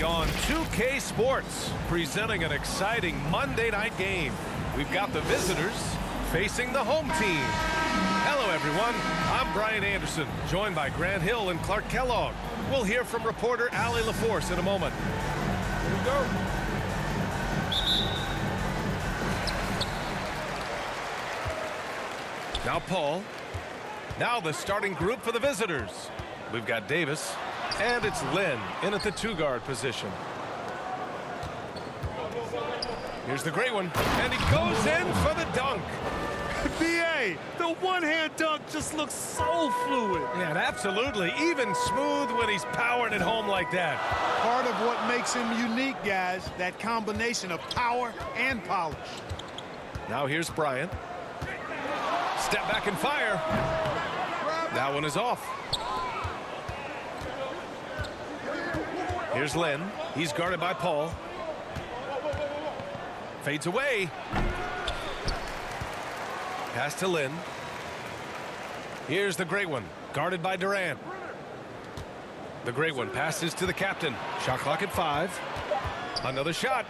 on 2K Sports, presenting an exciting Monday night game. We've got the visitors facing the home team. Hello, everyone. I'm Brian Anderson, joined by Grant Hill and Clark Kellogg. We'll hear from reporter Allie LaForce in a moment. Here we go. Now Paul. Now the starting group for the visitors. We've got Davis, and it's Lynn in at the two-guard position. Here's the great one, and he goes in for the dunk. B.A., the one-hand dunk just looks so fluid. Yeah, absolutely. Even smooth when he's powering it home like that. Part of what makes him unique, guys, that combination of power and polish. Now here's Bryant. Step back and fire. That one is off. Here's Lynn. He's guarded by Paul. Fades away. Pass to Lynn. Here's the great one, guarded by Durant. The great one passes to the captain. Shot clock at 5. Another shot.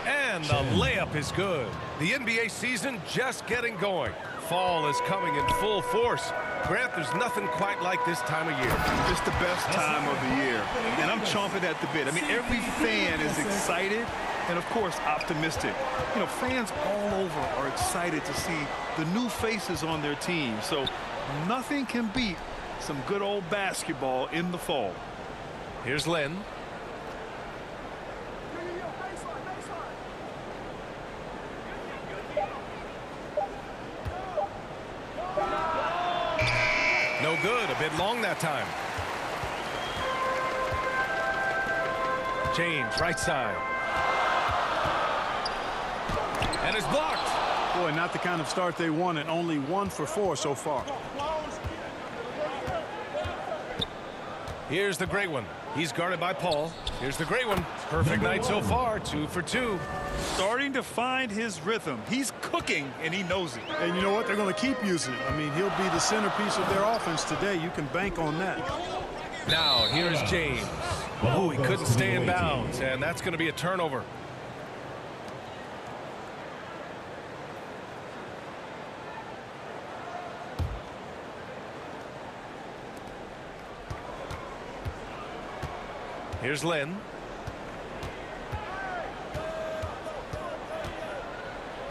And the layup is good. The NBA season just getting going. Fall is coming in full force. Grant, there's nothing quite like this time of year. It's the best time of the year, and I'm chomping at the bit. I mean, every fan is excited and, of course, optimistic. You know, fans all over are excited to see the new faces on their team. So nothing can beat some good old basketball in the fall. Here's Lynn. No good. A bit long that time. James, right side. And it's blocked. Boy, not the kind of start they wanted. Only 1 for 4 so far. Here's the great one. He's guarded by Paul. Here's the great one. Perfect night so far. 2 for 2. Starting to find his rhythm. He's cooking, and he knows it. And you know what? They're going to keep using it. I mean, he'll be the centerpiece of their offense today. You can bank on that. Now, here's James. Oh, he couldn't stay in bounds, and that's going to be a turnover. Here's Lynn.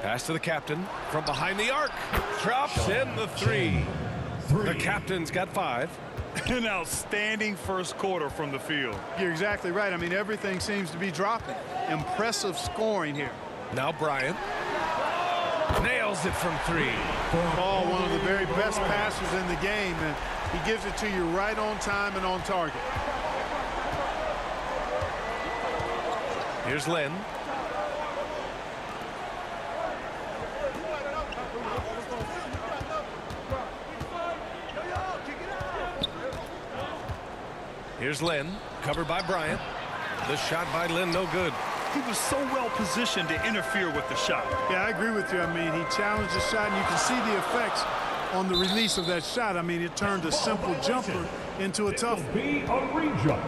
Pass to the captain from behind the arc. Drops in the 3. The captain's got 5. An outstanding first quarter from the field. You're exactly right. I mean, everything seems to be dropping. Impressive scoring here. Now Bryant. Nails it from 3. Paul, one of the very best passers in the game, and he gives it to you right on time and on target. Here's Lynn. Here's Lynn, covered by Bryant. The shot by Lynn, no good. He was so well positioned to interfere with the shot. Yeah, I agree with you. I mean, he challenged the shot, and you can see the effects on the release of that shot. I mean, it turned a simple jumper into a tough one. Be a re-jump.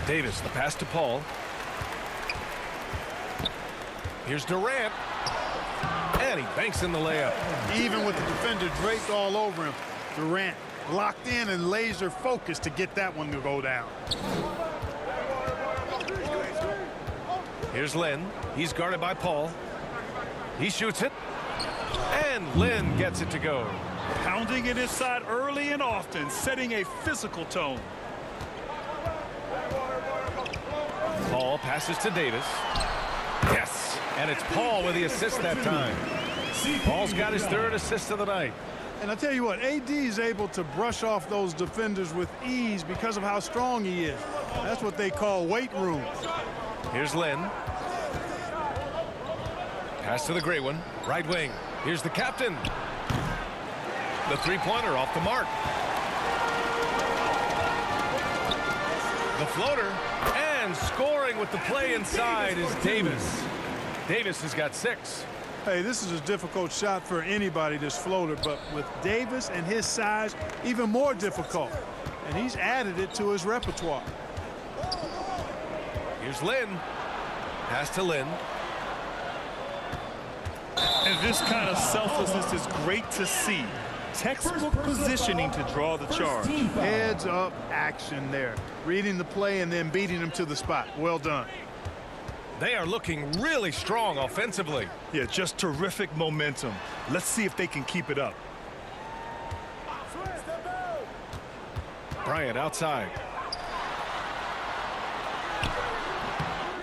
Davis, the pass to Paul. Here's Durant. And he banks in the layup. Even with the defender draped all over him, Durant locked in and laser focused to get that one to go down. Here's Lynn. He's guarded by Paul. He shoots it. And Lynn gets it to go. Pounding it inside early and often, setting a physical tone. Paul passes to Davis. Yes. And it's Paul with the assist that time. Paul's got his 3rd assist of the night. And I tell you what, AD is able to brush off those defenders with ease because of how strong he is. That's what they call weight room. Here's Lynn. Pass to the great one. Right wing. Here's the captain. The three-pointer off the mark. The floater. And scoring with the play inside is Davis. Davis has got 6. Hey, this is a difficult shot for anybody, this floater, but with Davis and his size, even more difficult. And he's added it to his repertoire. Here's Lynn. Pass to Lynn. And this kind of selflessness is great to see. Textbook positioning to draw the charge. Heads up action there. Reading the play and then beating him to the spot. Well done. They are looking really strong offensively. Yeah, just terrific momentum. Let's see if they can keep it up. Bryant outside.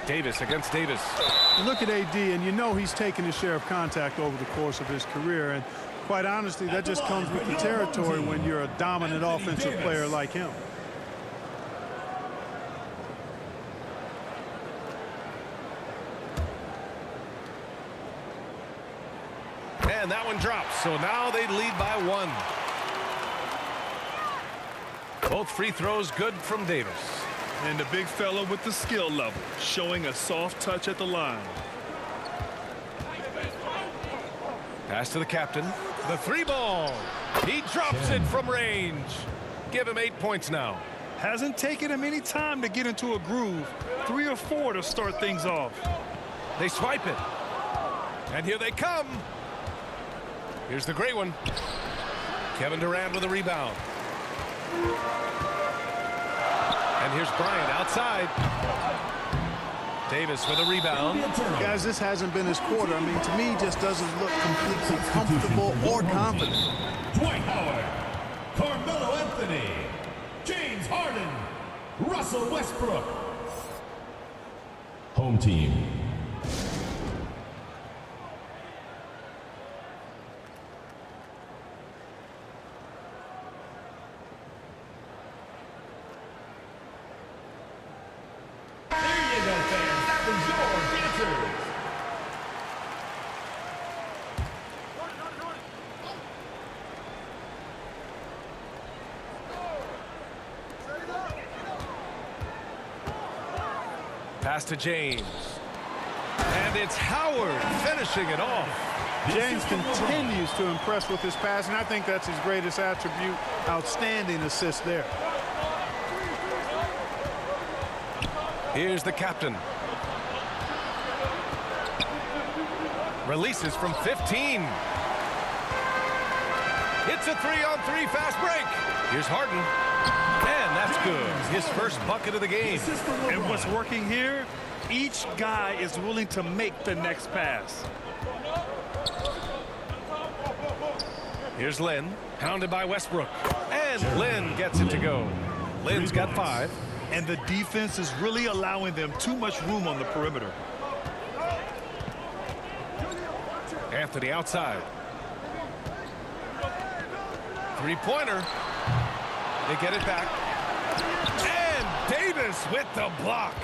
Davis against Davis. You look at AD, and you know he's taken his share of contact over the course of his career. And quite honestly, that just comes with the territory when you're a dominant offensive player like him. And that one drops. So now they lead by 1. Both free throws good from Davis. And the big fella with the skill level, showing a soft touch at the line. Pass to the captain. The 3-ball. He drops it from range. Give him 8 points now. Hasn't taken him any time to get into a groove. 3 or 4 to start things off. They swipe it. And here they come. Here's the great one. Kevin Durant with a rebound. And here's Bryant outside. Davis with a rebound. Guys, this hasn't been his quarter. I mean, to me, he just doesn't look completely comfortable or confident. Dwight Howard, Carmelo Anthony, James Harden, Russell Westbrook. Home team. Pass to James. And it's Howard finishing it off. James continues to impress with his passing. I think that's his greatest attribute. Outstanding assist there. Here's the captain. Releases from 15. It's a 3-on-3 fast break. Here's Harden. And that's good. His first bucket of the game. And what's working here, each guy is willing to make the next pass. Here's Lynn, pounded by Westbrook. And Lynn gets it to go. Lynn's got 5. And the defense is really allowing them too much room on the perimeter. Anthony outside. 3-pointer. They get it back. And Davis with the block.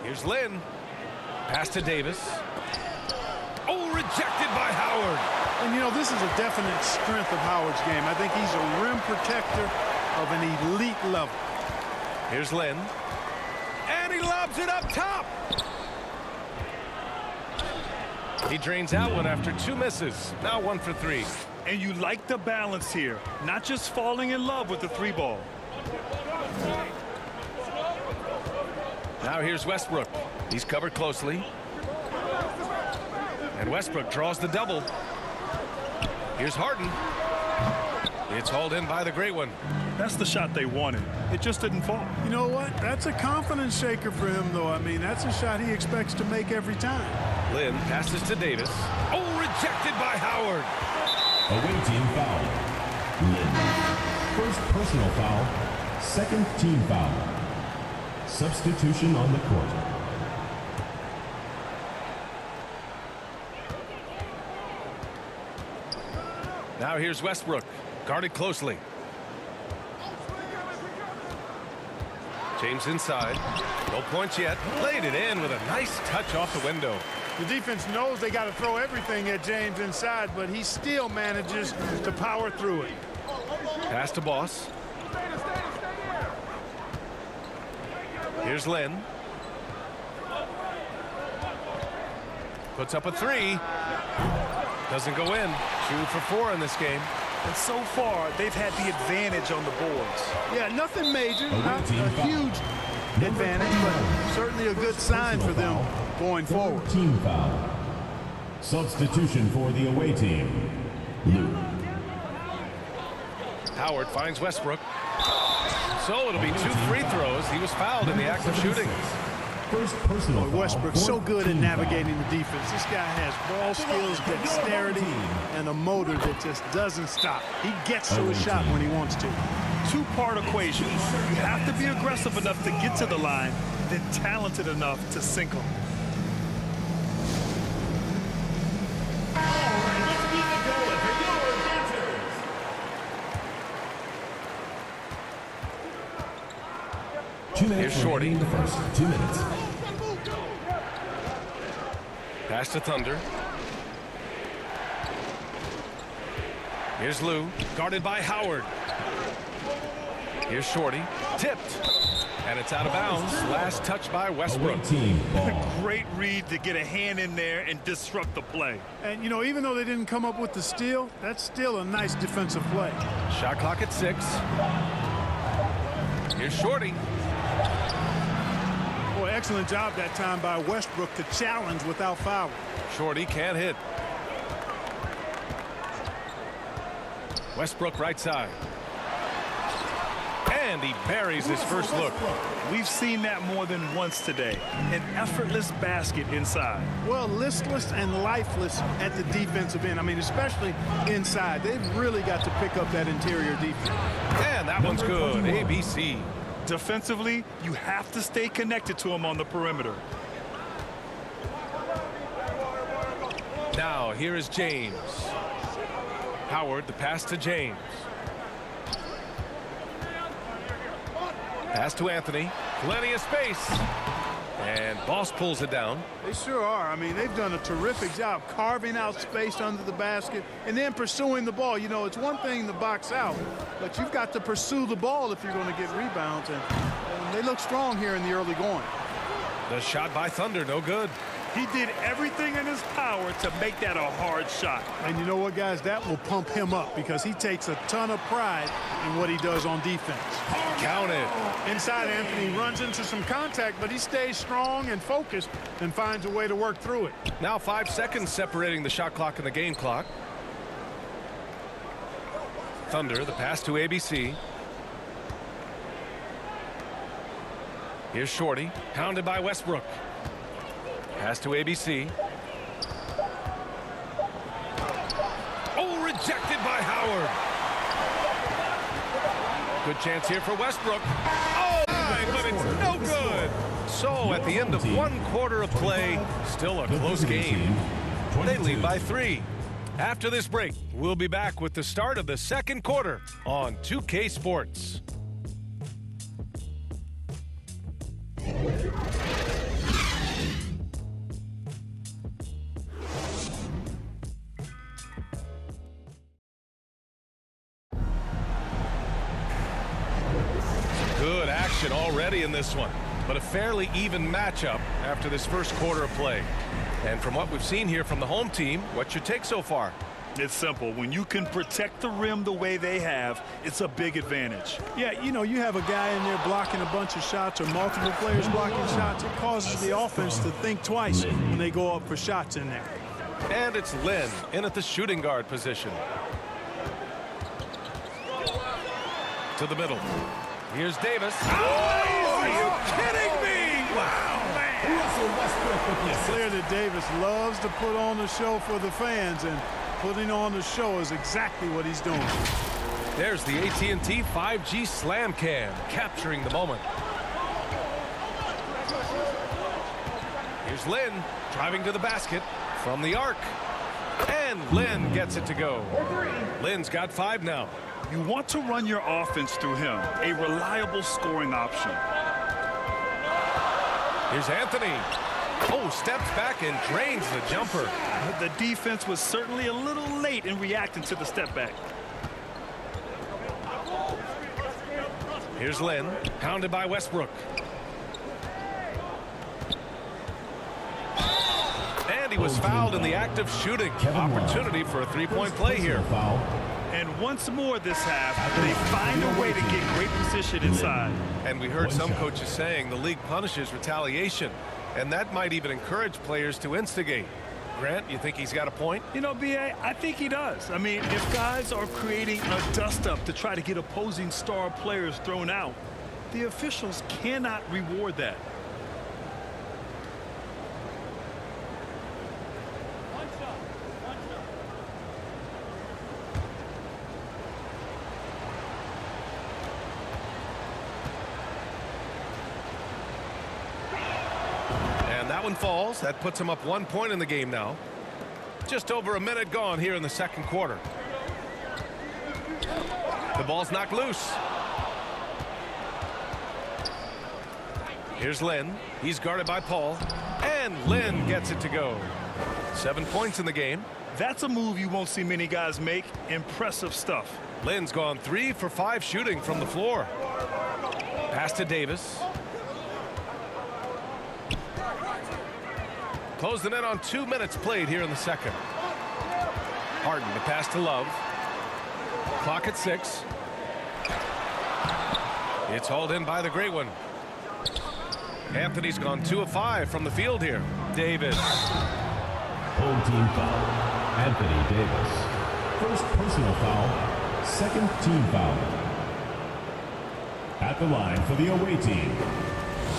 Here's Lynn. Pass to Davis. Oh, rejected by Howard. And, you know, this is a definite strength of Howard's game. I think he's a rim protector of an elite level. Here's Lynn. And he lobs it up top. He drains out one after 2 misses. Now 1 for 3. And you like the balance here, not just falling in love with the 3-ball. Now here's Westbrook. He's covered closely. And Westbrook draws the double. Here's Harden. It's hauled in by the great one. That's the shot they wanted. It just didn't fall. You know what? That's a confidence shaker for him, though. I mean, that's a shot he expects to make every time. Lynn passes to Davis. Oh, rejected by Howard. Away team foul. Lynn. First personal foul. Second team foul. Substitution on the court. Now here's Westbrook. Guarded closely. James inside. No points yet. Played it in with a nice touch off the window. The defense knows they got to throw everything at James inside, but he still manages to power through it. Pass to Boss. Here's Lynn. Puts up a three. Doesn't go in. 2 for 4 in this game. And so far, they've had the advantage on the boards. Yeah, nothing major, not a huge advantage, but certainly a good sign for them going forward. Team foul. Substitution for the away team. Lou. Howard finds Westbrook. So it'll be 2 free throws. He was fouled in the act of shooting. First personal foul. Westbrook's so for good at team navigating the defense. This guy has ball skills, dexterity, and a motor that just doesn't stop. He gets to a shot when he wants to. Two-part equation. You have to be aggressive enough to get to the line, then talented enough to sink them. Here's Shorty. The first 2 minutes. Pass to Thunder. Here's Lou, guarded by Howard. Here's Shorty, tipped. And it's out of bounds. Last touch by Westbrook. Away team ball. Great read to get a hand in there and disrupt the play. And, you know, even though they didn't come up with the steal, that's still a nice defensive play. Shot clock at 6. Here's Shorty. Boy, excellent job that time by Westbrook to challenge without fouling. Shorty can't hit. Westbrook right side. And he buries his first look. We've seen that more than once today. An effortless basket inside. Well, listless and lifeless at the defensive end. I mean, especially inside. They've really got to pick up that interior defense. And that one's good. ABC. Defensively, you have to stay connected to him on the perimeter. Now, here is James. Howard, the pass to James. Pass to Anthony. Plenty of space. And Boss pulls it down. They sure are. I mean, they've done a terrific job carving out space under the basket and then pursuing the ball. You know, it's one thing to box out, but you've got to pursue the ball if you're going to get rebounds. And they look strong here in the early going. The shot by Thunder, no good. He did everything in his power to make that a hard shot. And you know what, guys? That will pump him up because he takes a ton of pride in what he does on defense. Count it. Inside, Anthony runs into some contact, but he stays strong and focused and finds a way to work through it. Now 5 seconds separating the shot clock and the game clock. Thunder, the pass to ABC. Here's Shorty, pounded by Westbrook. Pass to ABC. Oh, rejected by Howard. Good chance here for Westbrook. Oh, but it's no good. So at the end of 1 quarter of play, still a close game. They lead by 3. After this break, we'll be back with the start of the second quarter on 2K Sports. Good action already in this one, but a fairly even matchup after this first quarter of play. And from what we've seen here from the home team, what's your take so far? It's simple. When you can protect the rim the way they have, it's a big advantage. Yeah, you know, you have a guy in there blocking a bunch of shots or multiple players blocking shots. It causes the offense to think twice when they go up for shots in there. And it's Lynn in at the shooting guard position. To the middle. Here's Davis. Oh, are you kidding me? Wow, man. It's clear that Davis loves to put on the show for the fans, and putting on the show is exactly what he's doing. There's the AT&T 5G Slam Cam, capturing the moment. Here's Lynn, driving to the basket from the arc. And Lynn gets it to go. Lynn's got 5 now. You want to run your offense through him, a reliable scoring option. Here's Anthony. Oh, steps back and drains the jumper. The defense was certainly a little late in reacting to the step back. Here's Lynn, pounded by Westbrook. And he was fouled in the act of shooting. Opportunity for a three-point play here. Foul. And once more this half, they find a way to get great position inside. And we heard some coaches saying the league punishes retaliation, and that might even encourage players to instigate. Grant, you think he's got a point? You know, B.A., I think he does. I mean, if guys are creating a dust-up to try to get opposing star players thrown out, the officials cannot reward that. That one falls. That puts him up 1 point in the game now. Just over a minute gone here in the second quarter. The ball's knocked loose. Here's Lynn. He's guarded by Paul. And Lynn gets it to go. 7 points in the game. That's a move you won't see many guys make. Impressive stuff. Lynn's gone 3 for 5 shooting from the floor. Pass to Davis. Closing in on 2 minutes played here in the second. Harden, the pass to Love. Clock at 6. It's hauled in by the great one. Anthony's gone 2 of 5 from the field here. Davis. Home team foul. Anthony Davis. First personal foul. Second team foul. At the line for the away team,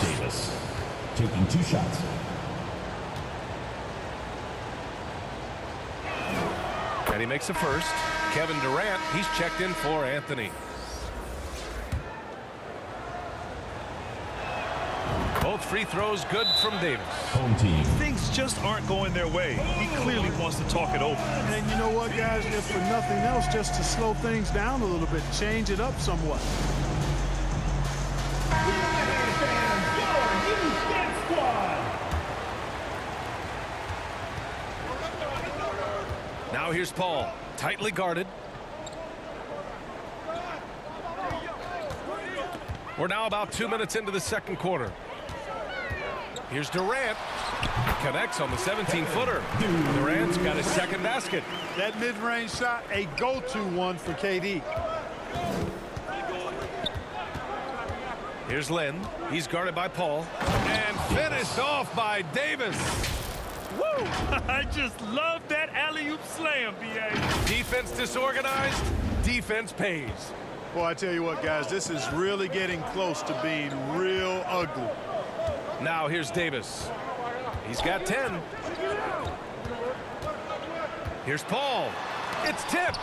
Davis. Taking 2 shots. And he makes a first. Kevin Durant, he's checked in for Anthony. Both free throws good from Davis. Home team. Things just aren't going their way. He clearly wants to talk it over. And you know what, guys? If for nothing else, just to slow things down a little bit, change it up somewhat. Now here's Paul, tightly guarded. We're now about 2 minutes into the second quarter. Here's Durant. Connects on the 17-footer. Durant's got his second basket. That mid-range shot, a go-to one for KD. Here's Lynn. He's guarded by Paul. And finished off by Davis. Woo! I just love that alley-oop slam, B.A. Defense disorganized. Defense pays. Boy, I tell you what, guys, this is really getting close to being real ugly. Now here's Davis. He's got 10. Here's Paul. It's tipped.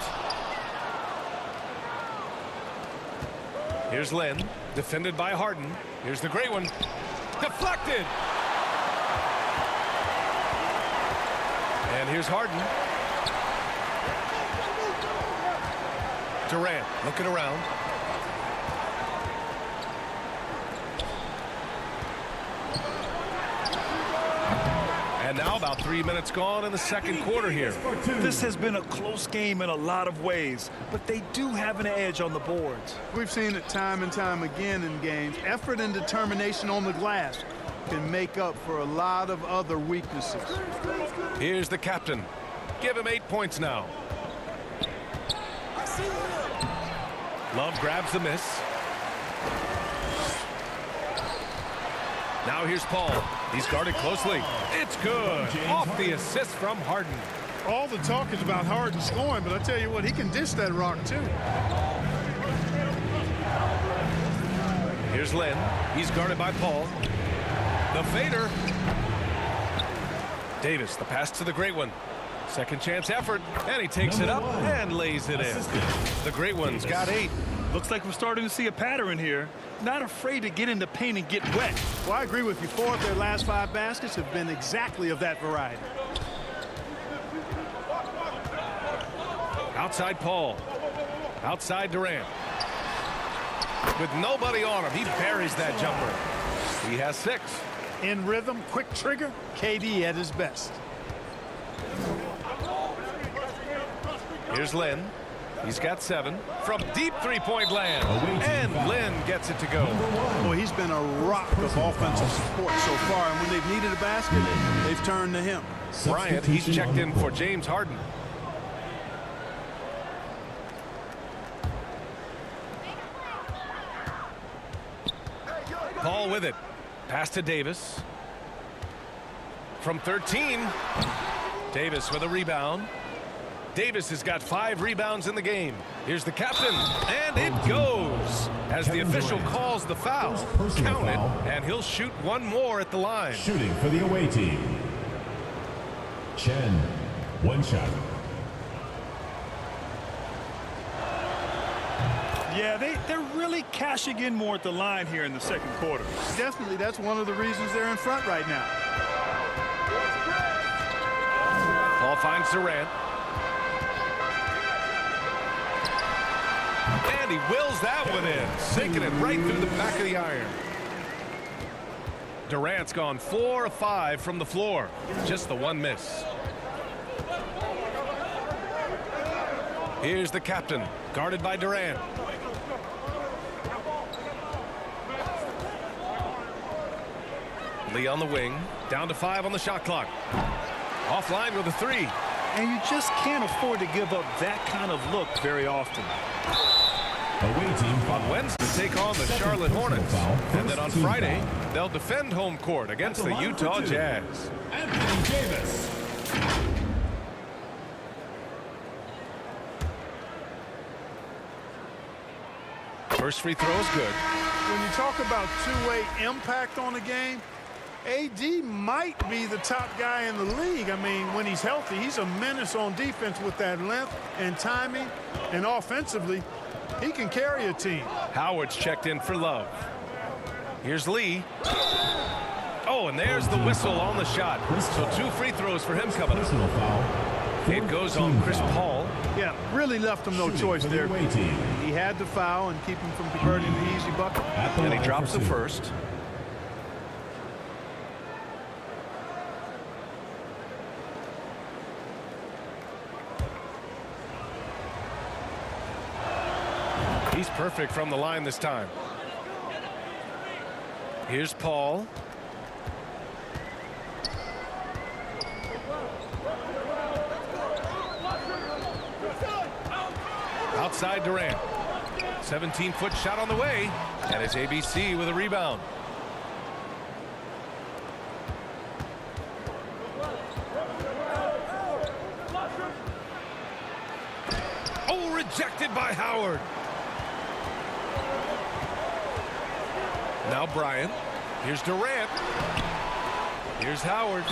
Here's Lynn, defended by Harden. Here's the great one. Deflected. And here's Harden. Durant looking around. And now about 3 minutes gone in the second quarter here. This has been a close game in a lot of ways, but they do have an edge on the boards. We've seen it time and time again in games. Effort and determination on the glass can make up for a lot of other weaknesses. Here's the captain. Give him 8 points now. Love grabs the miss. Now here's Paul. He's guarded closely. It's good. Off the assist from Harden. All the talk is about Harden scoring, but I tell you what, he can dish that rock too. Here's Lynn. He's guarded by Paul. The fader. Davis, the pass to the great one. Second chance effort, and he takes it up and lays it in. The great one's got 8. Looks like we're starting to see a pattern here. Not afraid to get in the paint and get wet. Well, I agree with you. 4 of their last 5 baskets have been exactly of that variety. Outside Paul. Outside Durant. With nobody on him, he buries that jumper. He has 6. In rhythm, quick trigger, KD at his best. Here's Lynn. He's got 7 from deep three-point land. And Lynn gets it to go. Boy, he's been a rock of offensive support so far, and when they've needed a basket, they've turned to him. Bryant, he's Substitution checked on the in for court. James Harden. Paul with it. Pass to Davis. From 13. Davis with a rebound. Davis has got 5 rebounds in the game. Here's the captain, and it goes. As the official calls the foul, count it, and he'll shoot one more at the line. Shooting for the away team. Chen, 1 shot. Yeah, they're really cashing in more at the line here in the second quarter. Definitely, that's one of the reasons they're in front right now. Paul finds Durant. And he wills that one in, sinking it right through the back of the iron. Durant's gone 4 of 5 from the floor. Just the one miss. Here's the captain, guarded by Durant. Lee on the wing, down to 5 on the shot clock. Offline with a 3. And you just can't afford to give up that kind of look very often. Away team foul. On Wednesday, take on the Second Charlotte personal Hornets. foul, And then on first team Friday, foul. they'll defend home court against the line for Utah 2. Jazz. Anthony Davis. First free throw is good. When you talk about two-way impact on the game, AD might be the top guy in the league. I mean, when he's healthy, he's a menace on defense with that length and timing. And offensively, he can carry a team. Howard's checked in for Love. Here's Lee. Oh, and there's the whistle on the shot. So 2 free throws for him coming up. Personal foul. It goes on Chris Paul. Yeah, really left him no Shooting choice for the there. away team. He had to foul and keep him from converting the easy bucket. At the And he line drops for the 2. first. He's perfect from the line this time. Here's Paul. Outside Durant. 17-foot shot on the way. And it's ABC with a rebound. Oh, rejected by Howard. Now Bryant. Here's Durant. Here's Howard.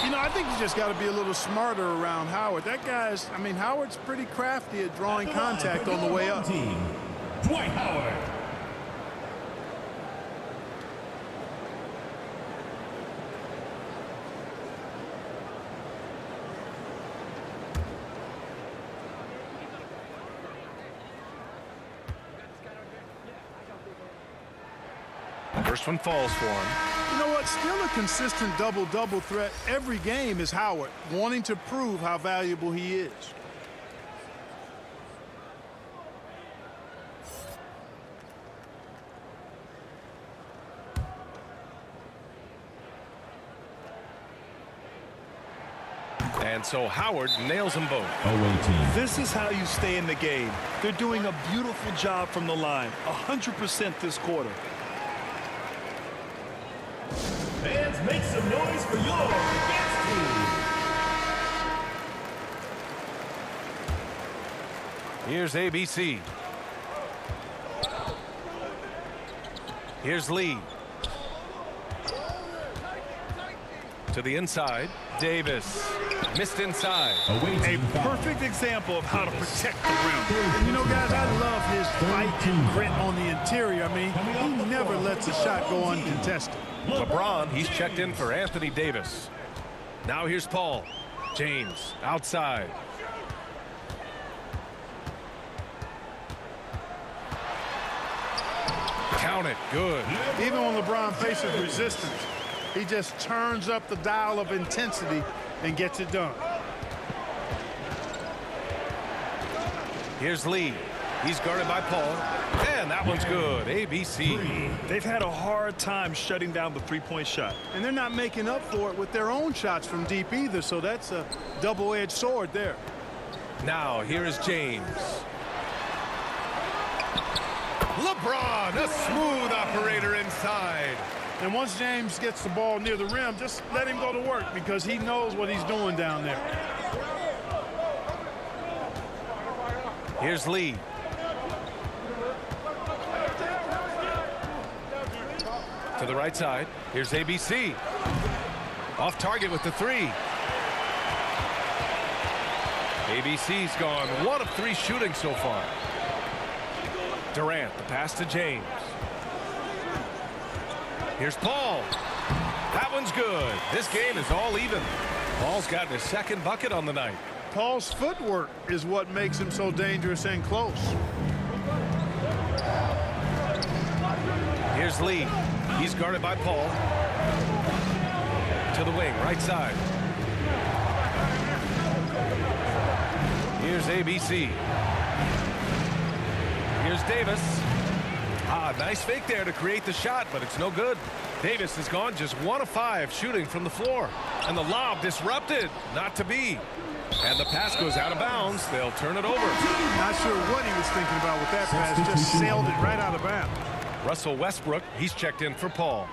You know, I think you just got to be a little smarter around Howard. That guy's, I mean, Howard's pretty crafty at drawing contact on the way up. Team. Dwight Howard. First one falls for him. You know what? Still a consistent double-double threat every game is Howard, wanting to prove how valuable he is. And so Howard nails them both. Away team. This is how you stay in the game. They're doing a beautiful job from the line. 100% this quarter. Fans, make some noise for your advanced team. Here's ABC. Here's Lee. To the inside. Davis. Missed inside. Away A team foul. perfect example of how to protect the rim. And you know, guys, I love his fight and grit on the interior. I mean, he never lets a shot go uncontested. LeBron, he's checked in for Anthony Davis. Now here's Paul. James outside. Count it. Good. Even when LeBron faces resistance, he just turns up the dial of intensity and gets it done. Here's Lee. He's guarded by Paul. And that one's good. ABC. They've had a hard time shutting down the three-point shot. And they're not making up for it with their own shots from deep either, so that's a double-edged sword there. Now, here is James. LeBron, a smooth operator inside. And once James gets the ball near the rim, just let him go to work because he knows what he's doing down there. Here's Lee. To the right side. Here's ABC. Off target with the three. ABC's gone 1 of 3 shooting so far. Durant, the pass to James. Here's Paul. That one's good. This game is all even. Paul's gotten his second bucket on the night. Paul's footwork is what makes him so dangerous and close. Here's Lee. He's guarded by Paul. To the wing, right side. Here's ABC. Here's Davis. Nice fake there to create the shot, but it's no good. Davis has gone just 1 of 5 shooting from the floor. And the lob disrupted. Not to be. And the pass goes out of bounds. They'll turn it over. Not sure what he was thinking about with that pass. Just sailed it right out of bounds. Russell Westbrook, he's checked in for Paul.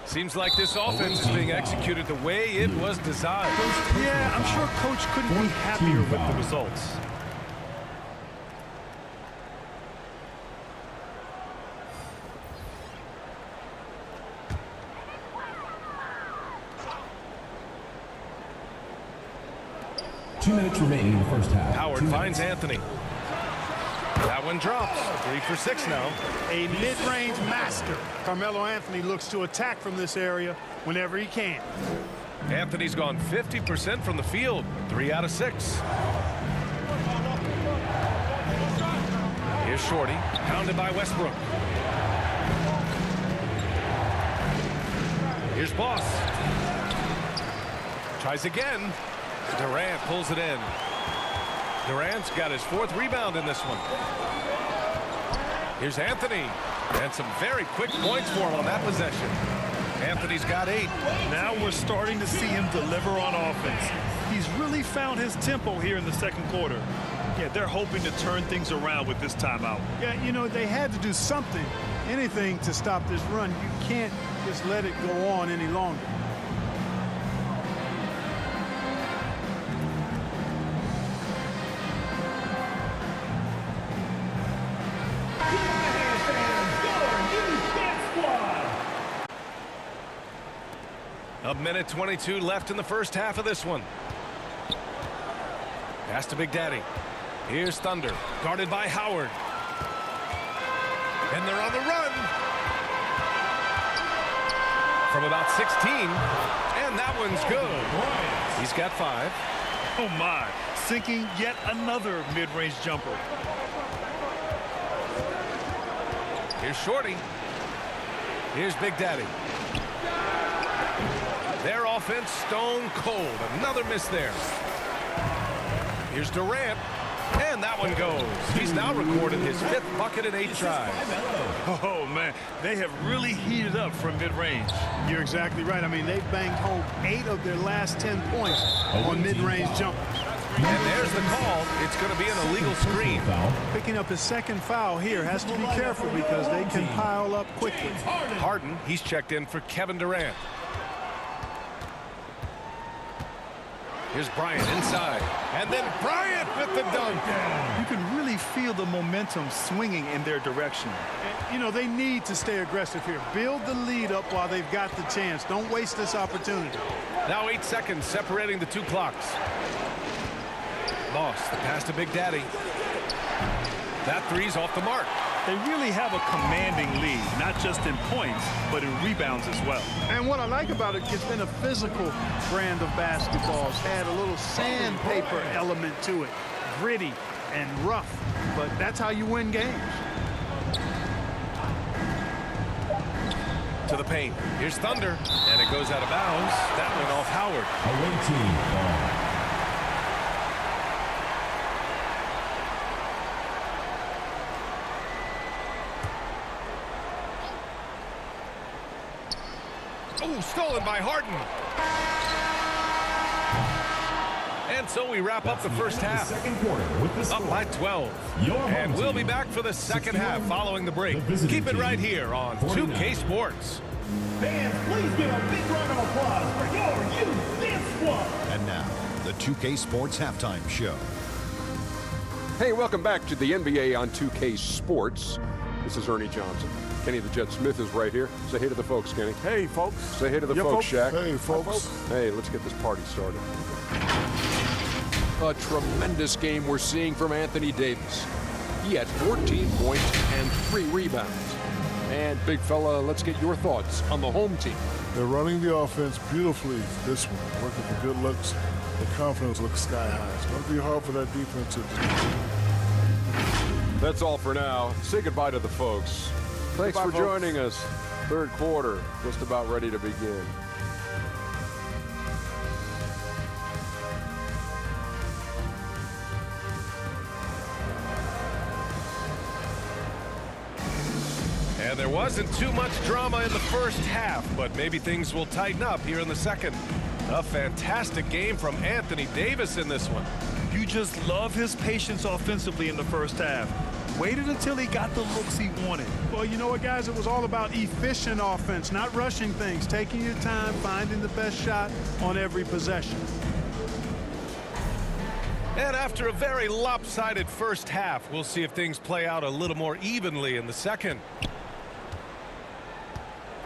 Seems like this offense is being executed the way it was designed. Yeah, I'm sure Coach couldn't be happier with the results. Two minutes remaining in the first half. Howard finds Anthony. That one drops. 3 for 6 now. A mid-range master. Carmelo Anthony looks to attack from this area whenever he can. Anthony's gone 50% from the field. 3 out of 6. Here's Shorty. Pounded by Westbrook. Here's Boss. Tries again. Durant pulls it in. Durant's got his 4th rebound in this one. Here's Anthony. And some very quick points for him on that possession. Anthony's got 8. Now we're starting to see him deliver on offense. He's really found his tempo here in the second quarter. Yeah, they're hoping to turn things around with this timeout. Yeah, you know, they had to do something, anything to stop this run. You can't just let it go on any longer. A minute 22 left in the first half of this one. Pass to Big Daddy. Here's Thunder, guarded by Howard. And they're on the run. From about 16. And that one's good. He's got 5. Oh, my. Sinking yet another mid-range jumper. Here's Shorty. Here's Big Daddy. Their offense stone cold. Another miss there. Here's Durant. And that one goes. He's now recorded his 5th bucket in 8 tries. Oh, man. They have really heated up from mid-range. You're exactly right. I mean, they've banged home 8 of their last 10 points on mid-range jumpers. And there's the call. It's going to be an illegal screen. Picking up his 2nd foul here. Has to be careful because they can pile up quickly. Harden, he's checked in for Kevin Durant. Here's Bryant inside. And then Bryant with the dunk. You can really feel the momentum swinging in their direction. You know, they need to stay aggressive here. Build the lead up while they've got the chance. Don't waste this opportunity. Now 8 seconds separating the 2 clocks. Boss, the pass to Big Daddy. That three's off the mark. They really have a commanding lead, not just in points, but in rebounds as well. And what I like about it, it's been a physical brand of basketball. It's had a little sandpaper element to it. Gritty and rough, but that's how you win games. To the paint. Here's Thunder. And it goes out of bounds. That went off Howard. Away team ball. Ooh, stolen by Harden. And so we wrap up the first half. Second quarter with the Up by 12. And we'll be back for the second half following the break. Keep it right here on 2K Sports. Fans, please give a big round of applause for your youth dance squad. And now, the 2K Sports Halftime Show. Hey, welcome back to the NBA on 2K Sports. This is Ernie Johnson. Kenny the Jet Smith is right here. Say hey to the folks, Kenny. Hey, folks. Say hey to the folks, Shaq. Hey, folks. Hey, let's get this party started. A tremendous game we're seeing from Anthony Davis. He had 14 points and 3 rebounds. And, big fella, let's get your thoughts on the home team. They're running the offense beautifully this one. Working for good looks. The confidence looks sky high. It's going to be hard for that defense to... That's all for now. Say goodbye to the folks. Thanks for joining us. Third quarter, just about ready to begin. And there wasn't too much drama in the first half, but maybe things will tighten up here in the second. A fantastic game from Anthony Davis in this one. You just love his patience offensively in the first half. Waited until he got the looks he wanted. Well, you know what, guys? It was all about efficient offense, not rushing things, taking your time, finding the best shot on every possession. And after a very lopsided first half, we'll see if things play out a little more evenly in the second.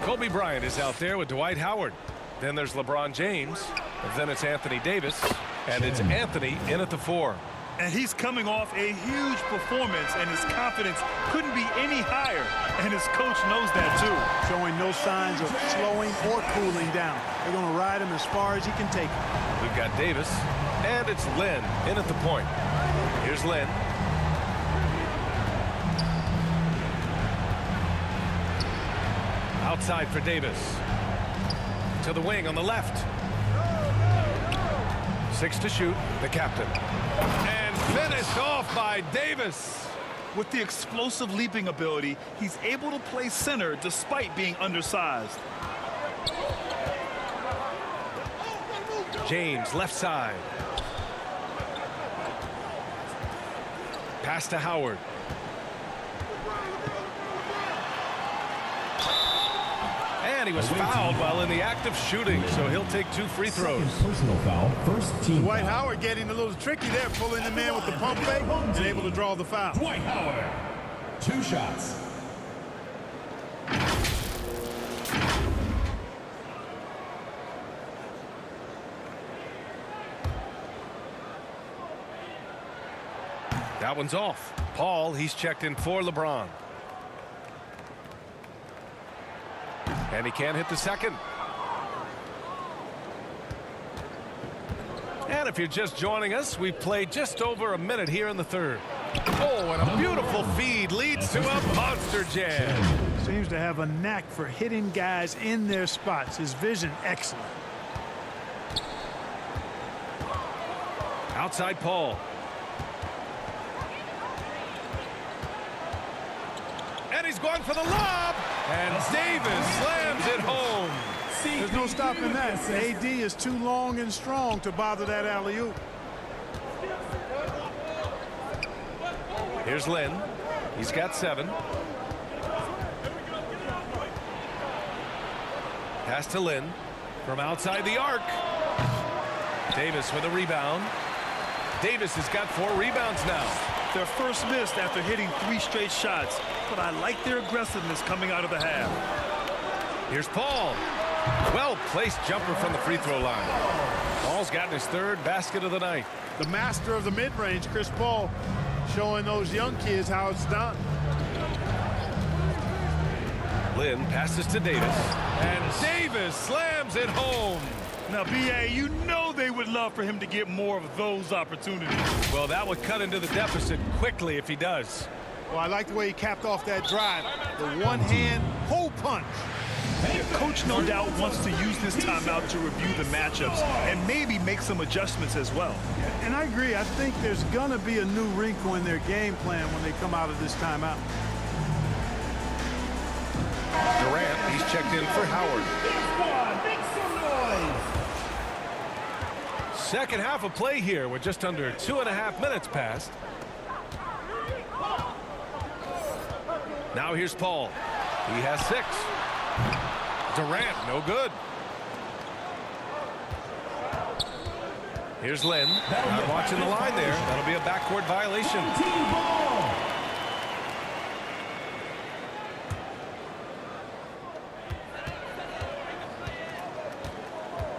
Kobe Bryant is out there with Dwight Howard. Then there's LeBron James. And then it's Anthony Davis. And it's Anthony in at the 4. And he's coming off a huge performance, and his confidence couldn't be any higher. And his coach knows that, too. Showing no signs of slowing or cooling down. They're going to ride him as far as he can take him. We've got Davis. And it's Lin in at the point. Here's Lin. Outside for Davis. To the wing on the left. 6 to shoot, the captain. And finished off by Davis. With the explosive leaping ability, he's able to play center despite being undersized. James, left side. Pass to Howard. And he was fouled while in the act of shooting, so he'll take 2 free throws. Personal foul, first team Dwight foul. Howard getting a little tricky there, pulling the man with the pump fake and able to draw the foul. Dwight Howard, 2 shots. That one's off. Paul, he's checked in for LeBron. And he can't hit the second. And if you're just joining us, we've played just over a minute here in the third. Oh, and a beautiful feed leads to a monster jam. Seems to have a knack for hitting guys in their spots. His vision, excellent. Outside Paul. And he's going for the lob. And Davis slams it home. There's no stopping that. AD is too long and strong to bother that alley-oop. Here's Lin. He's got 7. Pass to Lin from outside the arc. Davis with a rebound. Davis has got 4 rebounds now. Their first missed after hitting 3 straight shots, but I like their aggressiveness coming out of the half. Here's Paul. Well-placed jumper from the free throw line. Paul's gotten his 3rd basket of the night. The master of the mid-range, Chris Paul, showing those young kids how it's done. Lin passes to Davis. And Davis slams it home. Now, B.A., you know they would love for him to get more of those opportunities. Well, that would cut into the deficit quickly if he does. Well, I like the way he capped off that drive. The one-hand hole punch. Coach no doubt wants to use this timeout to review the matchups and maybe make some adjustments as well. And I agree. I think there's going to be a new wrinkle in their game plan when they come out of this timeout. Durant, he's checked in for Howard. Second half of play here with just under 2.5 minutes passed. Now here's Paul. He has 6. Durant, no good. Here's Lynn. Not watching the line there. That'll be a backcourt violation.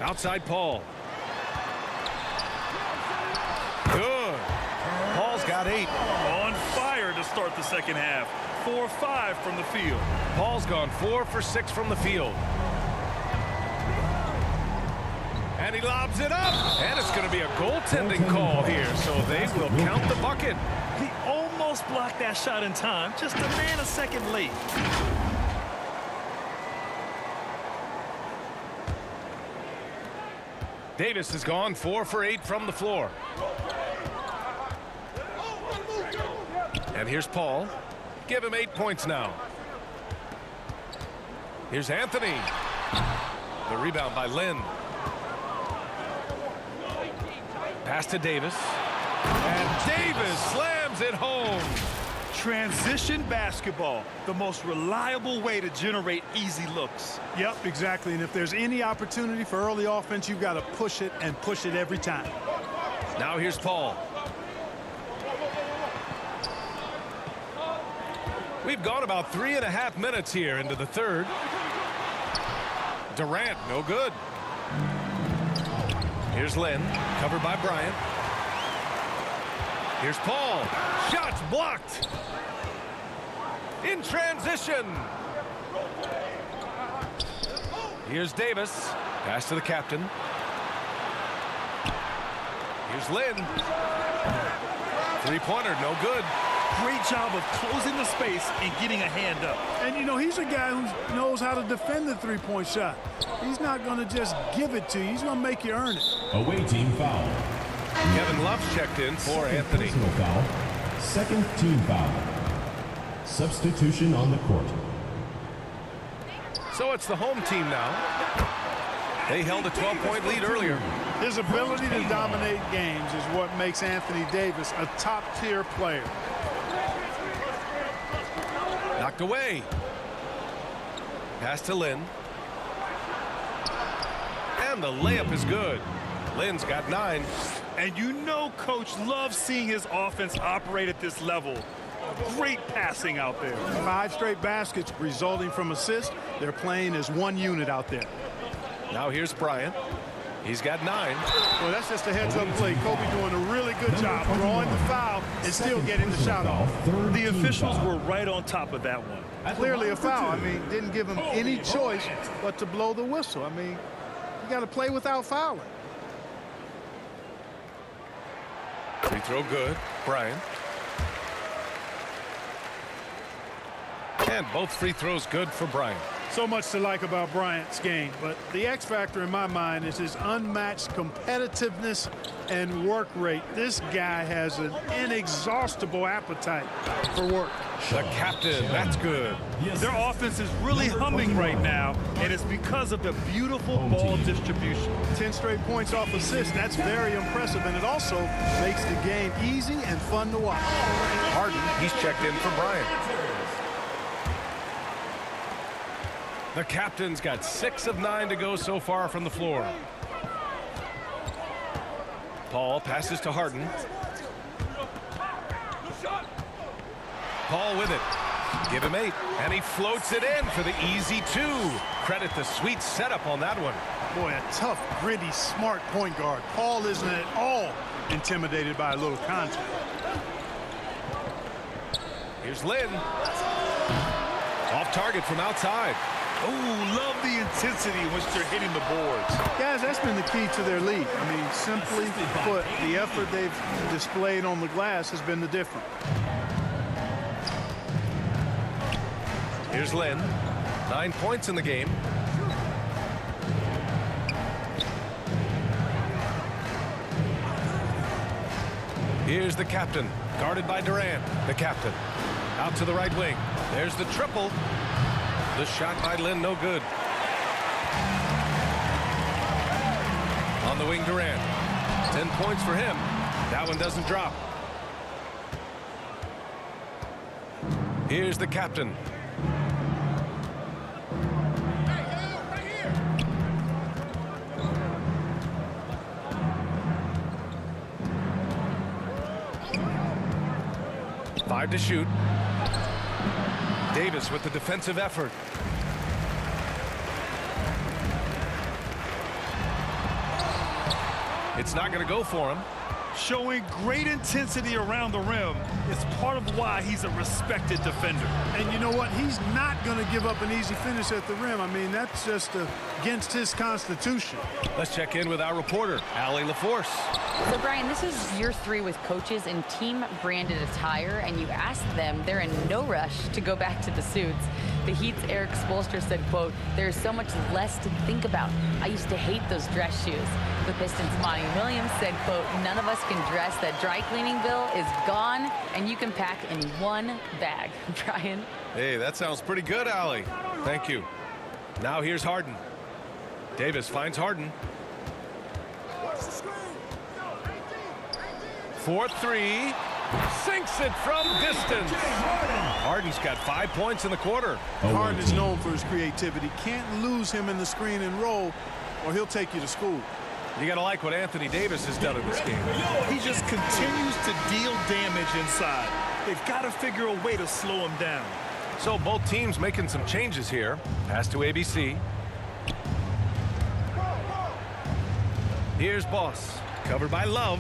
Outside Paul. Good. Paul's got 8. On fire to start the second half. 4-5 from the field. Paul's gone 4 for 6 from the field. And he lobs it up. And it's going to be a goaltending call here, so they will count the bucket. He almost blocked that shot in time. Just a man a second late. Davis has gone 4 for 8 from the floor. And here's Paul. Give him 8 points now. Here's Anthony. The rebound by Lynn. Pass to Davis. And Davis slams it home. Transition basketball, the most reliable way to generate easy looks. Yep, exactly. And if there's any opportunity for early offense, you've got to push it and push it every time. Now here's Paul. We've gone about 3.5 minutes here into the third. Durant, no good. Here's Lynn, covered by Bryant. Here's Paul. Shots blocked. In transition. Here's Davis. Pass to the captain. Here's Lynn. Three-pointer, no good. Great job of closing the space and getting a hand up. And, you know, he's a guy who knows how to defend the three-point shot. He's not going to just give it to you. He's going to make you earn it. Away team foul. Kevin Love's checked in for Anthony. Personal foul. Second team foul. Substitution on the court. So it's the home team now. They held a 12-point lead earlier. His ability to dominate games is what makes Anthony Davis a top-tier player. Knocked away. Pass to Lynn. And the layup is good. Lynn's got 9. And you know Coach loves seeing his offense operate at this level. Great passing out there. 5 straight baskets resulting from assists. They're playing as one unit out there. Now here's Bryant. He's got 9. Well, that's just a heads-up play. Kobe doing a really good job drawing the foul and still getting the shot off. The officials were right on top of that one. Clearly a foul. I mean, didn't give him any choice but to blow the whistle. I mean, you got to play without fouling. Free throw good. Bryant. And both free throws good for Bryant. So much to like about Bryant's game, but the X factor in my mind is his unmatched competitiveness and work rate. This guy has an inexhaustible appetite for work. The captain, that's good. Their offense is really humming right now, and it's because of the beautiful ball distribution. 10 straight points off assists, that's very impressive, and it also makes the game easy and fun to watch. Harden, he's checked in for Bryant. The captain's got 6 of 9 to go so far from the floor. Paul passes to Harden. Paul with it. Give him 8. And he floats it in for the easy 2. Credit the sweet setup on that one. Boy, a tough, gritty, smart point guard. Paul isn't at all intimidated by a little contact. Here's Lynn. Off target from outside. Oh, love the intensity in which they're hitting the boards. Guys, that's been the key to their lead. I mean, simply put, the effort they've displayed on the glass has been the difference. Here's Lynn. 9 points in the game. Here's the captain, guarded by Durant. The captain out to the right wing. There's the triple. The shot by Lynn, no good. On the wing, Durant. 10 points for him. That one doesn't drop. Here's the captain. Five to shoot. Davis with the defensive effort. It's not going to go for him. Showing great intensity around the rim is part of why he's a respected defender. And you know what? He's not going to give up an easy finish at the rim. I mean, that's just against his constitution. Let's check in with our reporter, Allie LaForce. So, Brian, this is year 3 with coaches in team-branded attire, and you asked them, they're in no rush to go back to the suits. The Heat's Eric Spoelstra said, quote, "There's so much less to think about. I used to hate those dress shoes." The Pistons' Monty Williams said, quote, "None of us can dress. That dry cleaning bill is gone, and you can pack in one bag." Brian? Hey, that sounds pretty good, Allie. Thank you. Now here's Harden. Davis finds Harden. 4-3. Sinks it from distance. Harden's got 5 points in the quarter. Harden is known for his creativity. Can't lose him in the screen and roll, or he'll take you to school. You got to like what Anthony Davis has done in this game. He just continues to deal damage inside. They've got to figure a way to slow him down. So both teams making some changes here. Pass to ABC. Here's Boss. Covered by Love.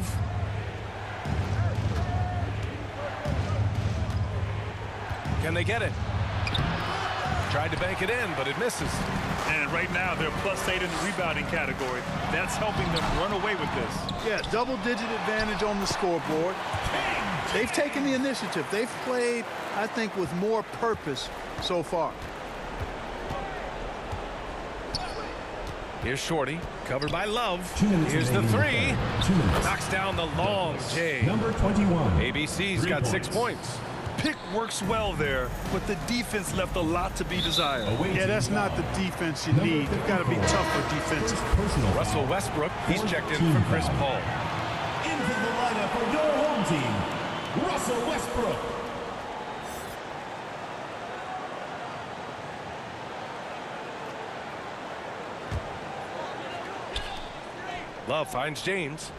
Can they get it? Tried to bank it in, but it misses. And right now, they're +8 in the rebounding category. That's helping them run away with this. Yeah, double-digit advantage on the scoreboard. They've taken the initiative. They've played, I think, with more purpose so far. Here's Shorty, covered by Love. 2 minutes Here's the remaining. 3. 2 minutes. Knocks down the long J. Number 21. ABC's got 6 points. Pick works well there, but the defense left a lot to be desired. Yeah, that's not the defense you need. You've got to be tougher defensively. Personal Russell Westbrook, he's checked in for Chris Paul. Into the lineup for your home team, Russell Westbrook. Love finds James.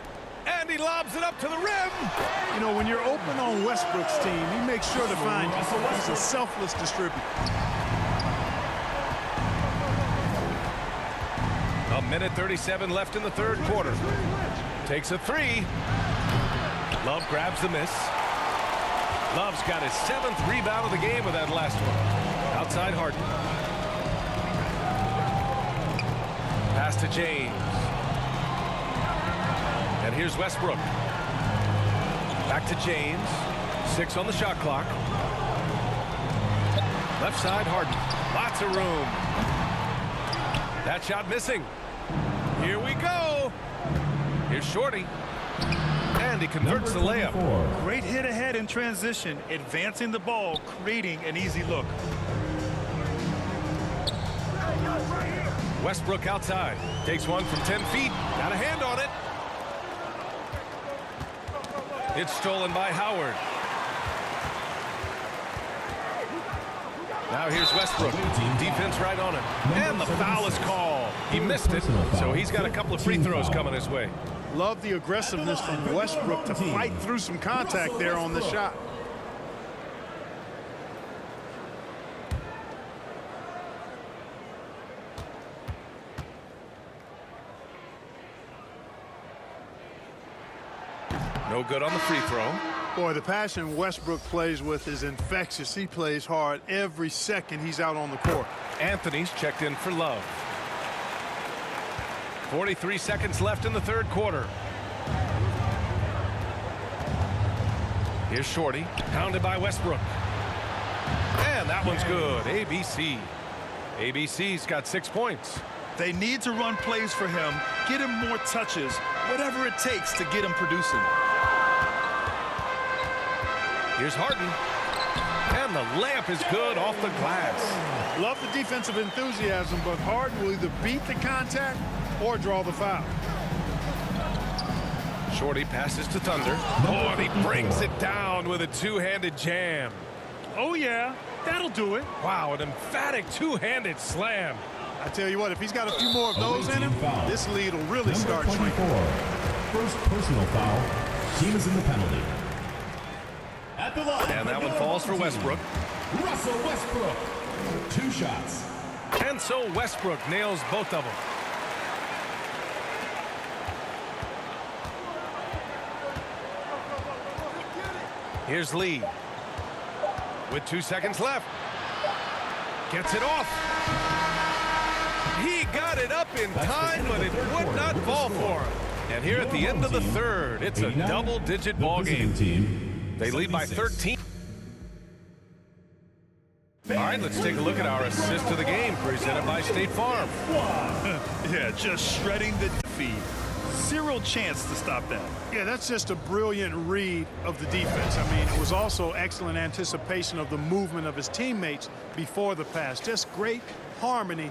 And he lobs it up to the rim. You know, when you're open on Westbrook's team, he makes sure to find you. He's a selfless distributor. A minute 37 left in the third quarter. Takes a 3. Love grabs the miss. Love's got his 7th rebound of the game with that last one. Outside Harden. Pass to James. And here's Westbrook. Back to James. 6 on the shot clock. Left side, Harden. Lots of room. That shot missing. Here we go. Here's Shorty. And he converts the layup. Great hit ahead in transition, advancing the ball, creating an easy look. Westbrook outside. Takes one from 10 feet. Got a hand on it. It's stolen by Howard. Now here's Westbrook. Defense right on him. And the foul is called. He missed it, so he's got a couple of free throws coming his way. Love the aggressiveness from Westbrook to fight through some contact there on the shot. No good on the free throw. Boy, the passion Westbrook plays with is infectious. He plays hard every second he's out on the court. Anthony's checked in for Love. 43 seconds left in the third quarter. Here's Shorty, pounded by Westbrook. And that one's good. ABC. ABC's got 6 points. They need to run plays for him, get him more touches, whatever it takes to get him producing. Here's Harden. And the layup is good off the glass. Love the defensive enthusiasm, but Harden will either beat the contact or draw the foul. Shorty passes to Thunder. Oh, and he brings it down with a two-handed jam. Oh, yeah, that'll do it. Wow, an emphatic two-handed slam. I tell you what, if he's got a few more of those in him, Foul. this lead will really start 24. shrinking. First personal foul. Team is in the penalty. At the line. And that one falls for Westbrook. Russell Westbrook. 2 shots. And so Westbrook nails both of them. Here's Lee. With 2 seconds left. Gets it off. He got it up in time, but it would not fall for him. And here at the end of the third, it's a double-digit ball game. They lead by 13. All right, let's take a look at our assist of the game presented by State Farm. Yeah, just shredding the feed. Zero chance to stop that. Yeah, that's just a brilliant read of the defense. I mean, it was also excellent anticipation of the movement of his teammates before the pass. Just great harmony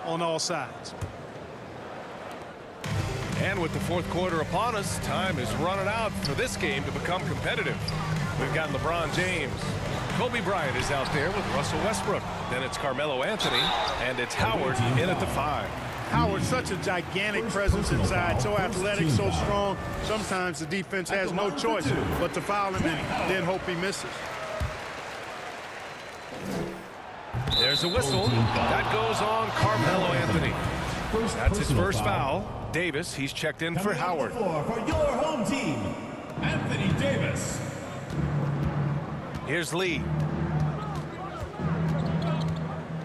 on all sides. And with the fourth quarter upon us, time is running out for this game to become competitive. We've got LeBron James. Kobe Bryant is out there with Russell Westbrook. Then it's Carmelo Anthony, and it's Howard in at the 5. Howard's such a gigantic presence inside, so athletic, so strong. Sometimes the defense has no choice but to foul him and then hope he misses. There's a whistle. That goes on Carmelo Anthony. That's his first foul. Davis, he's checked in for Howard. For your home team, Anthony Davis. Here's Lee.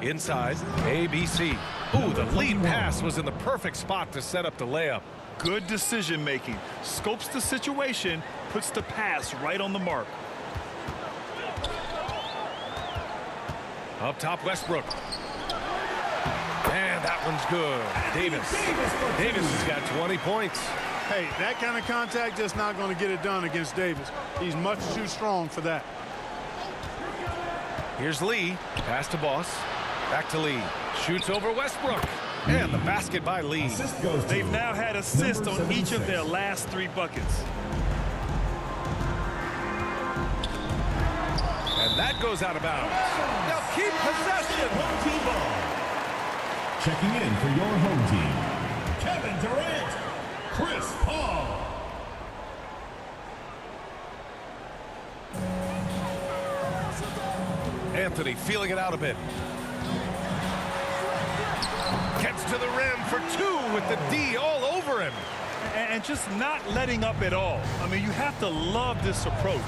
Inside, ABC. Ooh, the lead pass was in the perfect spot to set up the layup. Good decision making. Scopes the situation, puts the pass right on the mark. Up top, Westbrook. And that one's good. Davis has got 20 points. Hey, that kind of contact just not going to get it done against Davis. He's much too strong for that. Here's Lee. Pass to Boss. Back to Lee. Shoots over Westbrook. And the basket by Lee. They've now had assists on each of their last 3 buckets. And that goes out of bounds. Now keep possession. Home team ball. Checking in for your home team, Kevin Durant, Chris Paul. Anthony feeling it out a bit. Gets to the rim for 2 with the D all over him. And just not letting up at all. I mean, you have to love this approach.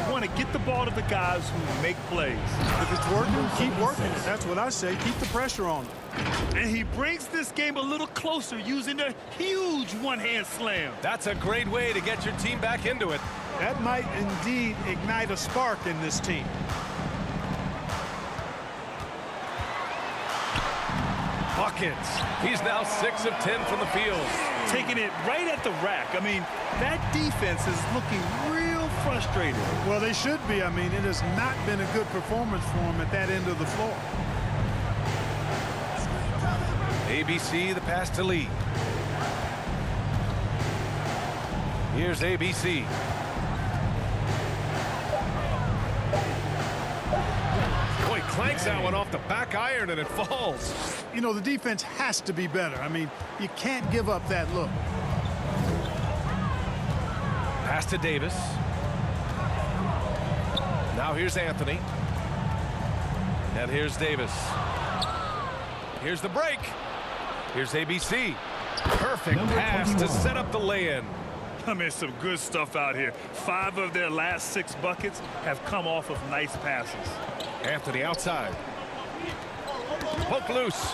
You want to get the ball to the guys who make plays. If it's working, keep working it. That's what I say. Keep the pressure on him. And he brings this game a little closer using a huge one-hand slam. That's a great way to get your team back into it. That might indeed ignite a spark in this team. Buckets. He's now 6 of 10 from the field. Taking it right at the rack. I mean, that defense is looking real frustrated. Well, they should be. I mean, it has not been a good performance for him at that end of the floor. ABC, the pass to Lee. Here's ABC. Boy, clanks that one off the back iron and it falls. You know, the defense has to be better. I mean, you can't give up that look. Pass to Davis. Now here's Anthony. And here's Davis. Here's the break. Here's ABC. Perfect pass to set up the lay-in. I mean, some good stuff out here. 5 of their last 6 buckets have come off of nice passes. Anthony outside. Poke loose.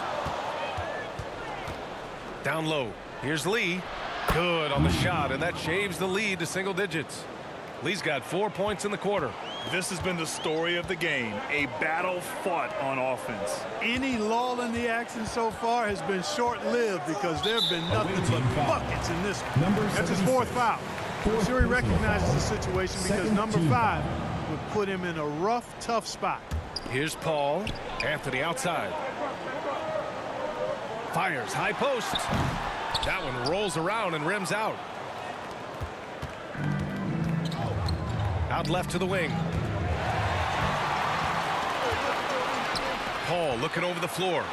Down low. Here's Lee. Good on the shot, and that shaves the lead to single digits. Lee's got 4 points in the quarter. This has been the story of the game, a battle fought on offense. Any lull in the action so far has been short-lived because there have been nothing but buckets in this one. That's his 4th foul. I'm sure he recognizes the situation because number 5 would put him in a rough, tough spot. Here's Paul. Anthony outside. Fires high post. That one rolls around and rims out. Out left to the wing. Paul looking over the floor.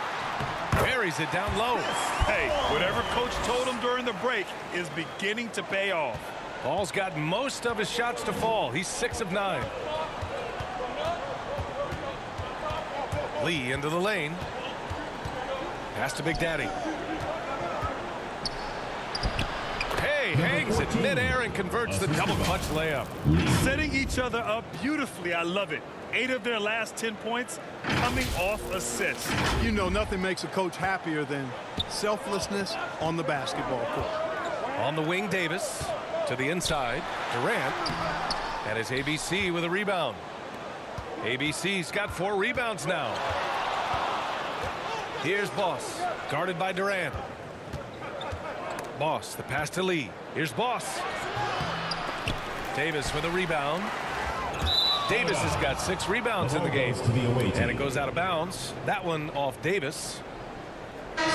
Buries it down low. Hey, whatever coach told him during the break is beginning to pay off. Paul's got most of his shots to fall. He's 6 of 9. Lee into the lane. Pass to Big Daddy. Hey, hangs it midair and converts the double clutch layup. Setting each other up beautifully. I love it. 8 of their last 10 points coming off assists. You know, nothing makes a coach happier than selflessness on the basketball court. On the wing, Davis to the inside. Durant. And his ABC with a rebound. ABC's got 4 rebounds now. Here's Boss, guarded by Durant. Boss, the pass to Lee. Here's Boss. Davis with a rebound. Davis has got 6 rebounds in the game. And it goes out of bounds. That one off Davis.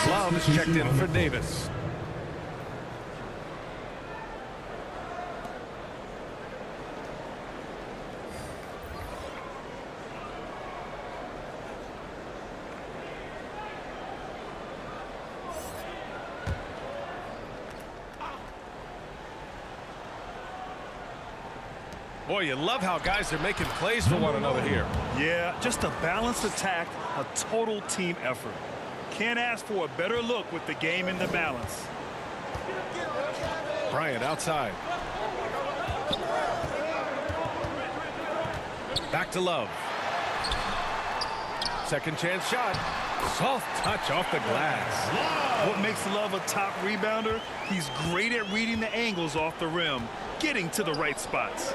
Love is checked in for Davis. Boy, you love how guys are making plays for one another here. Yeah, just a balanced attack, a total team effort. Can't ask for a better look with the game in the balance. Bryant outside. Back to Love. Second chance shot. Soft touch off the glass. What makes Love a top rebounder? He's great at reading the angles off the rim, getting to the right spots.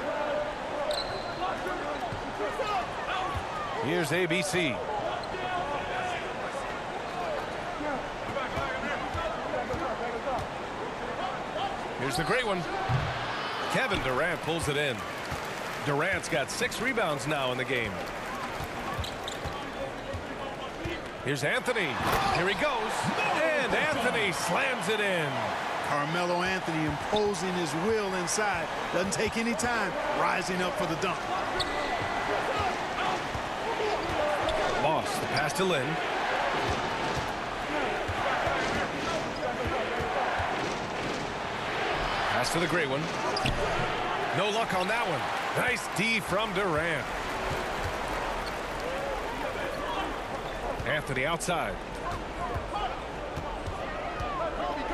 Here's ABC. Here's the great one. Kevin Durant pulls it in. Durant's got 6 rebounds now in the game. Here's Anthony. Here he goes. And Anthony slams it in. Carmelo Anthony imposing his will inside. Doesn't take any time. Rising up for the dunk. Boss, the pass to Lynn. Pass to the great one. No luck on that one. Nice D from Durant. Anthony outside.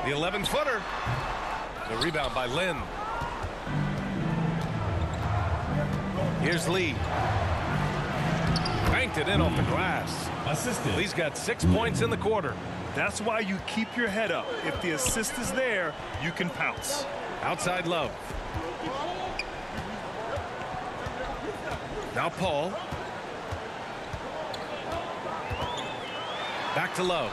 The 11-footer. The rebound by Lynn. Here's Lee. Banked it in off the glass. Assisted. Lee's got 6 points in the quarter. That's why you keep your head up. If the assist is there, you can pounce. Outside Love. Now Paul. Back to Love.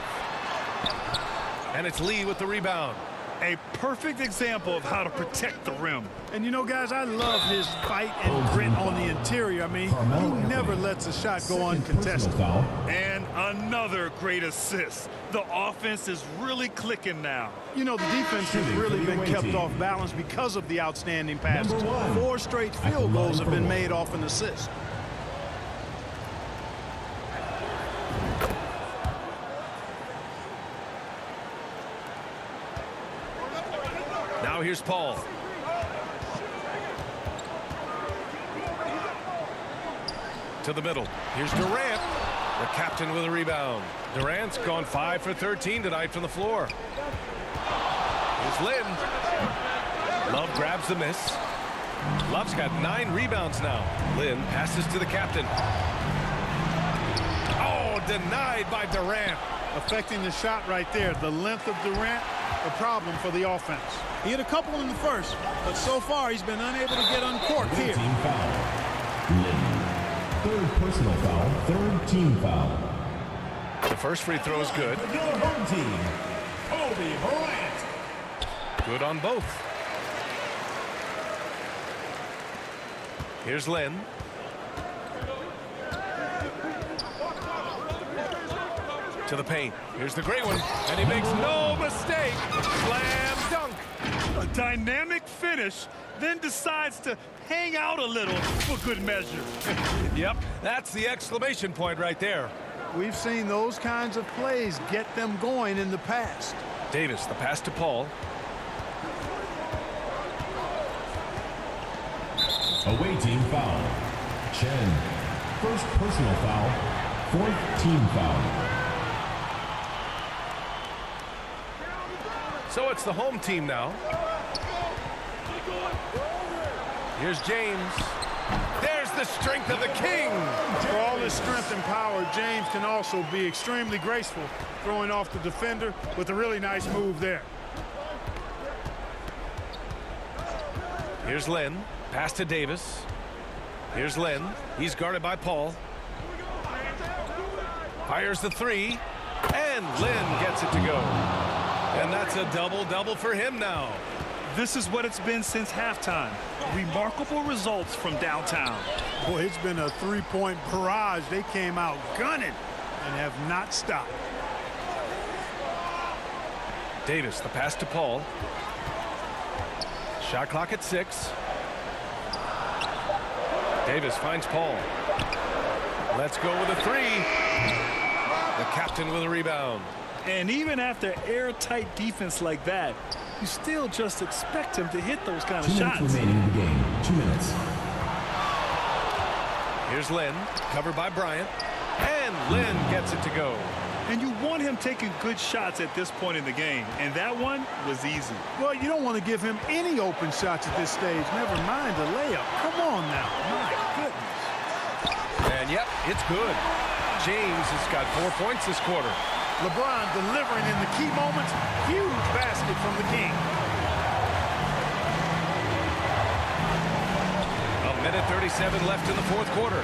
And it's Lee with the rebound. A perfect example of how to protect the rim. And you know, guys, I love his fight and grit on the interior. I mean, he never lets a shot go uncontested. And another great assist. The offense is really clicking now. You know, the defense has really been kept off balance because of the outstanding passes. 4 straight field goals have been made off an assist. Now here's Paul. To the middle. Here's Durant. The captain with a rebound. Durant's gone 5 for 13 tonight from the floor. Here's Lynn. Love grabs the miss. Love's got 9 rebounds now. Lynn passes to the captain. Oh, denied by Durant. Affecting the shot right there. The length of Durant, a problem for the offense. He hit a couple in the first, but so far he's been unable to get uncorked here. Team foul. Lynn. 3rd personal foul. 3rd team foul. The first free throw is good. Your home team. Kobe Bryant. Good on both. Here's Lynn. To the paint. Here's the great one. And he makes no mistake. Slam dunk. A dynamic finish, then decides to hang out a little for good measure. Yep, that's the exclamation point right there. We've seen those kinds of plays get them going in the past. Davis, the pass to Paul. Away team foul. Chen. First personal foul. Fourth team foul. So it's the home team now. Here's James. There's the strength of the king. For all his strength and power, James can also be extremely graceful, throwing off the defender with a really nice move there. Here's Lynn. Pass to Davis. Here's Lynn. He's guarded by Paul. Fires the three. And Lynn gets it to go. And that's a double-double for him now. This is what it's been since halftime. Remarkable results from downtown. Boy, it's been a three-point barrage. They came out gunning and have not stopped. Davis, the pass to Paul. Shot clock at 6. Davis finds Paul. Let's go with a three. The captain with a rebound. And even after airtight defense like that, you still just expect him to hit those kind of 2 shots. minutes remaining in the game. 2 minutes. Here's Lynn, covered by Bryant. And Lynn gets it to go. And you want him taking good shots at this point in the game. And that one was easy. Well, you don't want to give him any open shots at this stage. Never mind a layup. Come on now. My goodness. And yep, it's good. James has got 4 points this quarter. LeBron delivering in the key moments. Huge basket from the King. A minute 37 left in the fourth quarter.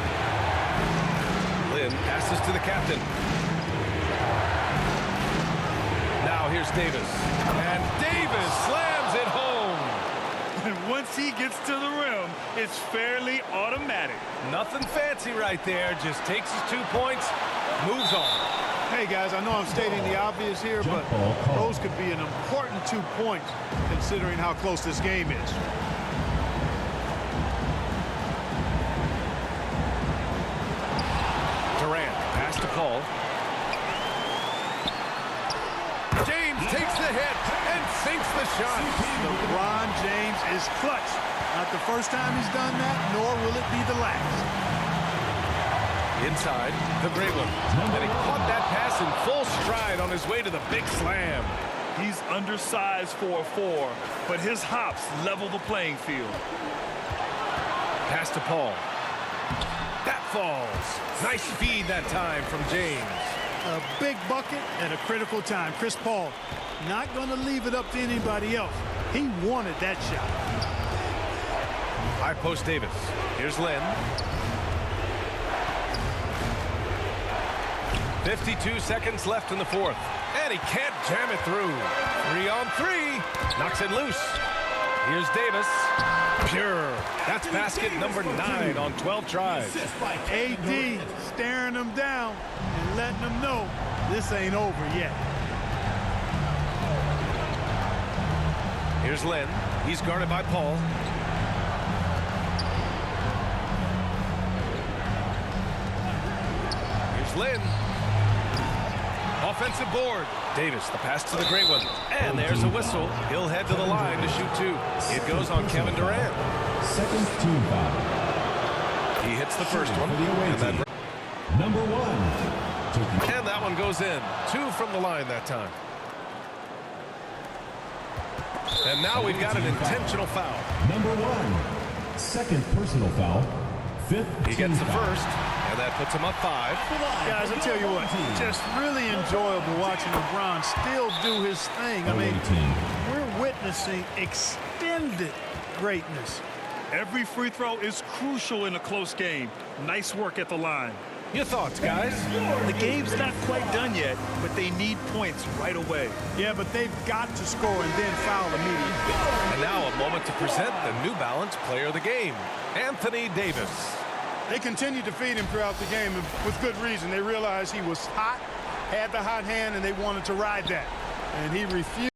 Lynn passes to the captain. Now here's Davis. And Davis slams it home. And once he gets to the rim, it's fairly automatic. Nothing fancy right there. Just takes his 2 points, moves on. Hey, guys, I know I'm stating the obvious here, but those could be an important 2 points considering how close this game is. Durant, pass to Paul. James takes the hit and sinks the shot. LeBron James is clutch. Not the first time he's done that, nor will it be the last. Inside, the great one. And he caught that pass in full stride on his way to the big slam. He's undersized for a 4, but his hops level the playing field. Pass to Paul. That falls. Nice feed that time from James. A big bucket at a critical time. Chris Paul not going to leave it up to anybody else. He wanted that shot. High post Davis. Here's Lynn. 52 seconds left in the fourth. And he can't jam it through. 3 on 3. Knocks it loose. Here's Davis. Pure. That's basket number 9 on 12 tries. AD staring him down and letting him know this ain't over yet. Here's Lynn. He's guarded by Paul. Here's Lynn. Offensive board. Davis, the pass to the great one. And there's a whistle. He'll head to the line to shoot 2. It goes on Kevin Durant. Second team foul. He hits the first one. And number 1. And that one goes in. 2 from the line that time. And now we've got an intentional foul. Number 1. Second personal foul. Fifth He team gets the foul. first. And that puts him up 5. Guys, I'll tell you what, just really enjoyable watching LeBron still do his thing. I mean, we're witnessing extended greatness. Every free throw is crucial in a close game. Nice work at the line. Your thoughts, guys? The game's not quite done yet, but they need points right away. Yeah, but they've got to score and then foul immediately. And now a moment to present the New Balance Player of the Game, Anthony Davis. They continued to feed him throughout the game, and with good reason. They realized he was hot, had the hot hand and they wanted to ride that. And he refused.